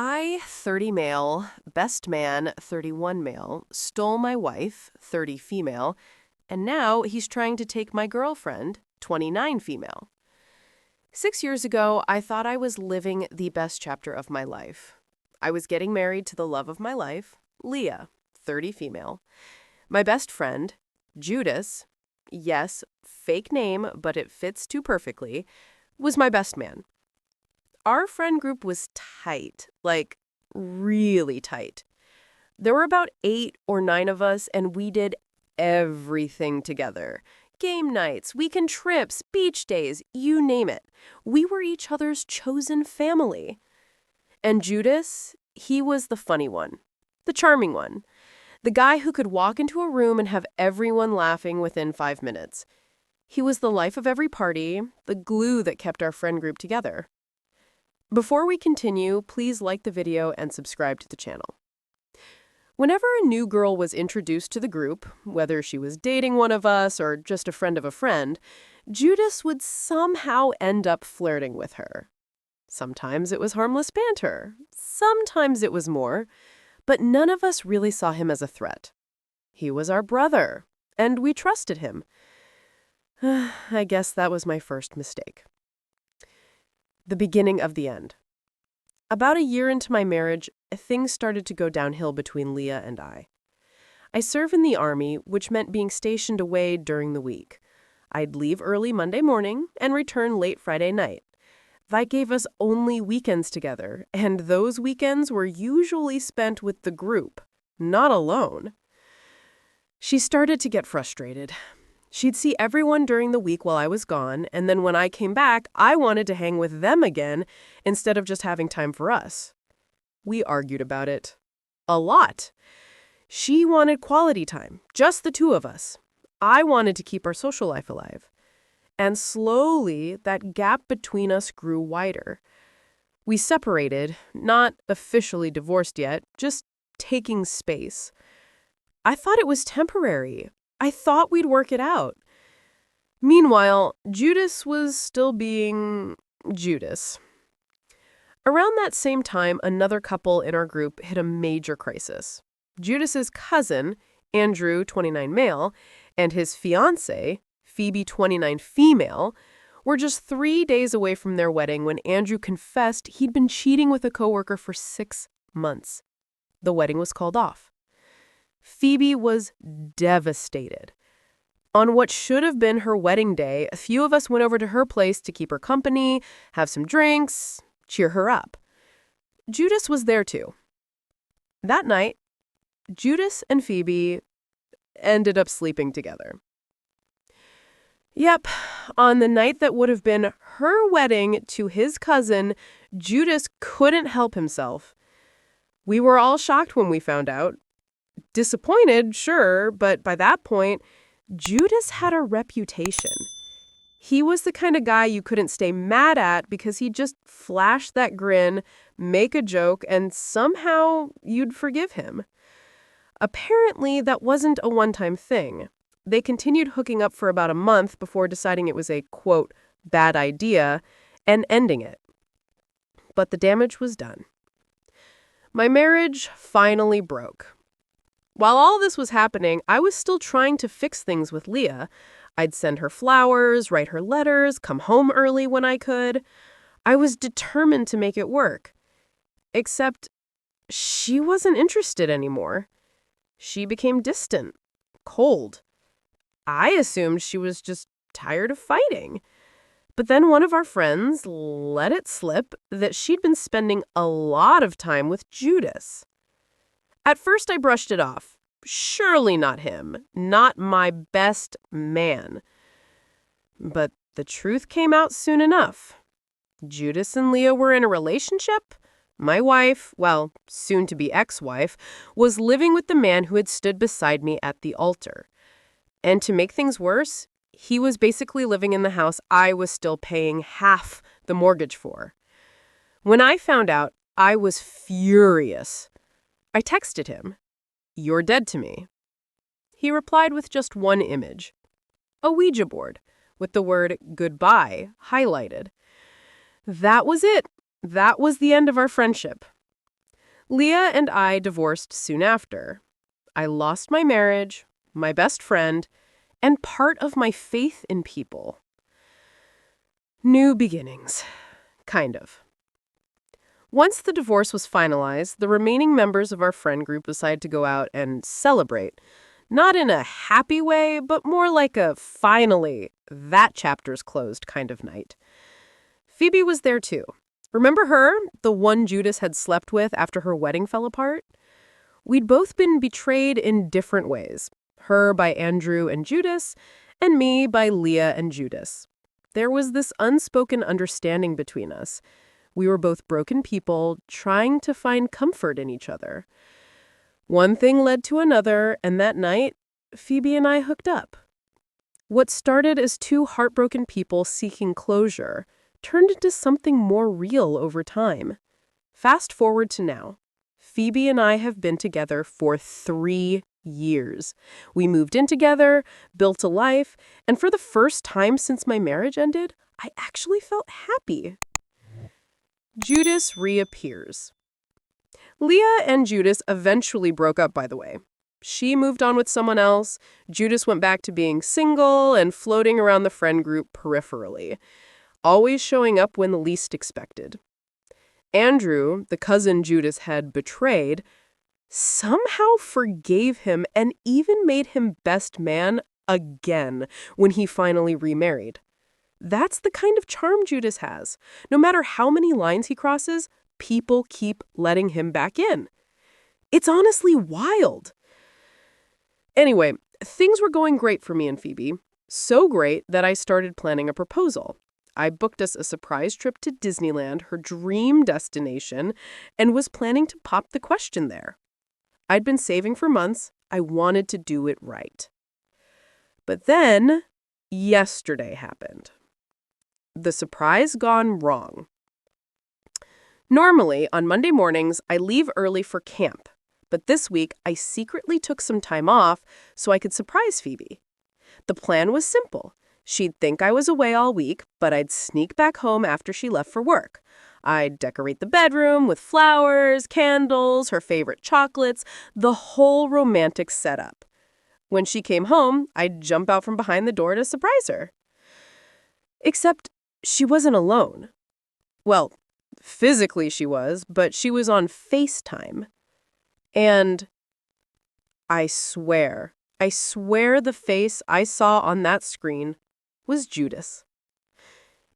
I, 30 male, best man, 31 male, stole my wife, 30 female, and now he's trying to take my girlfriend, 29 female. 6 years ago, I thought I was living the best chapter of my life. I was getting married to the love of my life, Leah, 30 female. My best friend, Judas, yes, fake name, but it fits too perfectly, was my best man. Our friend group was tight, like really tight. There were about 8 or 9 of us, and we did everything together. Game nights, weekend trips, beach days, you name it. We were each other's chosen family. And Judas, he was the funny one, the charming one, the guy who could walk into a room and have everyone laughing within 5 minutes. He was the life of every party, the glue that kept our friend group together. Before we continue, please like the video and subscribe to the channel. Whenever a new girl was introduced to the group, whether she was dating one of us or just a friend of a friend, Judas would somehow end up flirting with her. Sometimes it was harmless banter, sometimes it was more, but none of us really saw him as a threat. He was our brother, and we trusted him. I guess that was my first mistake. The beginning of the end. About a year into my marriage, things started to go downhill between Leah and I. I serve in the Army, which meant being stationed away during the week. I'd leave early Monday morning and return late Friday night. That gave us only weekends together, and those weekends were usually spent with the group, not alone. She started to get frustrated. She'd see everyone during the week while I was gone, and then when I came back, I wanted to hang with them again instead of just having time for us. We argued about it. A lot. She wanted quality time, just the two of us. I wanted to keep our social life alive. And slowly, that gap between us grew wider. We separated, not officially divorced yet, just taking space. I thought it was temporary. I thought we'd work it out. Meanwhile, Judas was still being Judas. Around that same time, another couple in our group hit a major crisis. Judas's cousin, Andrew, 29 male, and his fiancée, Phoebe, 29 female, were just 3 days away from their wedding when Andrew confessed he'd been cheating with a coworker for 6 months. The wedding was called off. Phoebe was devastated. On what should have been her wedding day, a few of us went over to her place to keep her company, have some drinks, cheer her up. Judas was there too. That night, Judas and Phoebe ended up sleeping together. Yep, on the night that would have been her wedding to his cousin, Judas couldn't help himself. We were all shocked when we found out. Disappointed, sure, but by that point, Judas had a reputation. He was the kind of guy you couldn't stay mad at because he'd just flash that grin, make a joke, and somehow you'd forgive him. Apparently, that wasn't a one-time thing. They continued hooking up for about a month before deciding it was a, quote, bad idea, and ending it. But the damage was done. My marriage finally broke. While all this was happening, I was still trying to fix things with Leah. I'd send her flowers, write her letters, come home early when I could. I was determined to make it work. Except she wasn't interested anymore. She became distant, cold. I assumed she was just tired of fighting. But then one of our friends let it slip that she'd been spending a lot of time with Judas. At first I brushed it off. Surely not him. Not my best man. But the truth came out soon enough. Judas and Leah were in a relationship. My wife, well, soon-to-be ex-wife, was living with the man who had stood beside me at the altar. And to make things worse, he was basically living in the house I was still paying half the mortgage for. When I found out, I was furious. I texted him, "You're dead to me." He replied with just one image, a Ouija board, with the word goodbye highlighted. That was it. That was the end of our friendship. Leah and I divorced soon after. I lost my marriage, my best friend, and part of my faith in people. New beginnings. Kind of. Once the divorce was finalized, the remaining members of our friend group decided to go out and celebrate. Not in a happy way, but more like a finally, that chapter's closed kind of night. Phoebe was there too. Remember her, the one Judas had slept with after her wedding fell apart? We'd both been betrayed in different ways. Her by Andrew and Judas, and me by Leah and Judas. There was this unspoken understanding between us. We were both broken people trying to find comfort in each other. One thing led to another, and that night, Phoebe and I hooked up. What started as two heartbroken people seeking closure turned into something more real over time. Fast forward to now. Phoebe and I have been together for 3 years. We moved in together, built a life, and for the first time since my marriage ended, I actually felt happy. Judas reappears. Leah and Judas eventually broke up, by the way. She moved on with someone else. Judas went back to being single and floating around the friend group peripherally, always showing up when the least expected. Andrew, the cousin Judas had betrayed, somehow forgave him and even made him best man again when he finally remarried. That's the kind of charm Judas has. No matter how many lines he crosses, people keep letting him back in. It's honestly wild. Anyway, things were going great for me and Phoebe. So great that I started planning a proposal. I booked us a surprise trip to Disneyland, her dream destination, and was planning to pop the question there. I'd been saving for months. I wanted to do it right. But then, yesterday happened. The surprise gone wrong. Normally, on Monday mornings, I leave early for camp. But this week, I secretly took some time off so I could surprise Phoebe. The plan was simple. She'd think I was away all week, but I'd sneak back home after she left for work. I'd decorate the bedroom with flowers, candles, her favorite chocolates, the whole romantic setup. When she came home, I'd jump out from behind the door to surprise her. Except she wasn't alone. Well, physically she was, but she was on FaceTime. And I swear the face I saw on that screen was Judas.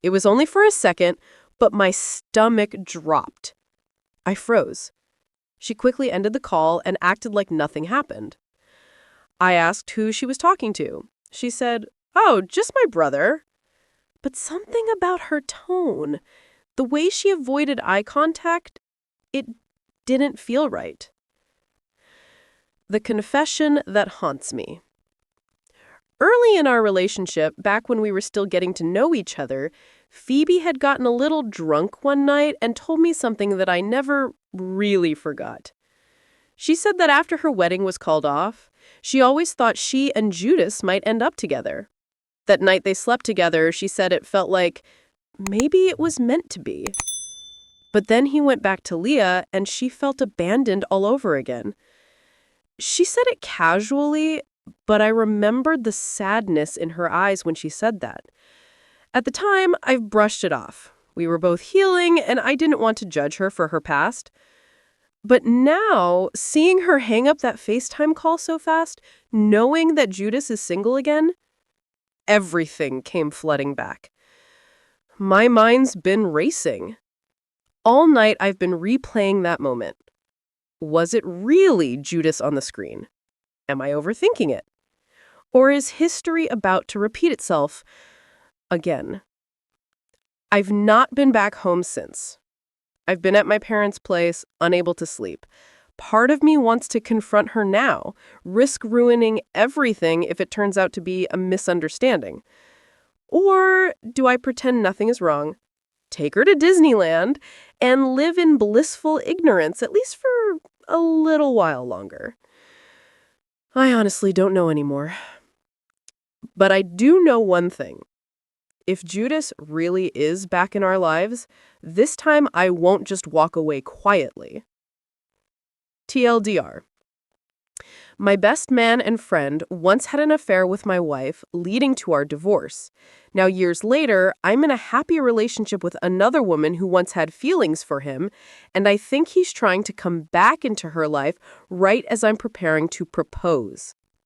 It was only for a second, but my stomach dropped. I froze. She quickly ended the call and acted like nothing happened. I asked who she was talking to. She said, "Oh, just my brother." But something about her tone, the way she avoided eye contact, it didn't feel right. The confession that haunts me. Early in our relationship, back when we were still getting to know each other, Phoebe had gotten a little drunk one night and told me something that I never really forgot. She said that after her wedding was called off, she always thought she and Judas might end up together. That night they slept together, she said it felt like maybe it was meant to be. But then he went back to Leah and she felt abandoned all over again. She said it casually, but I remembered the sadness in her eyes when she said that. At the time, I've brushed it off. We were both healing, and I didn't want to judge her for her past. But now, seeing her hang up that FaceTime call so fast, knowing that Judas is single again, everything came flooding back. My mind's been racing. All night, I've been replaying that moment. Was it really Judas on the screen? Am I overthinking it? Or is history about to repeat itself again? I've not been back home since. I've been at my parents' place, unable to sleep. Part of me wants to confront her now, risk ruining everything if it turns out to be a misunderstanding. Or do I pretend nothing is wrong, take her to Disneyland, and live in blissful ignorance, at least for a little while longer? I honestly don't know anymore. But I do know one thing. If Judas really is back in our lives, this time I won't just walk away quietly. TLDR. My best man and friend once had an affair with my wife, leading to our divorce. Now, years later, I'm in a happy relationship with another woman who once had feelings for him, and I think he's trying to come back into her life right as I'm preparing to propose.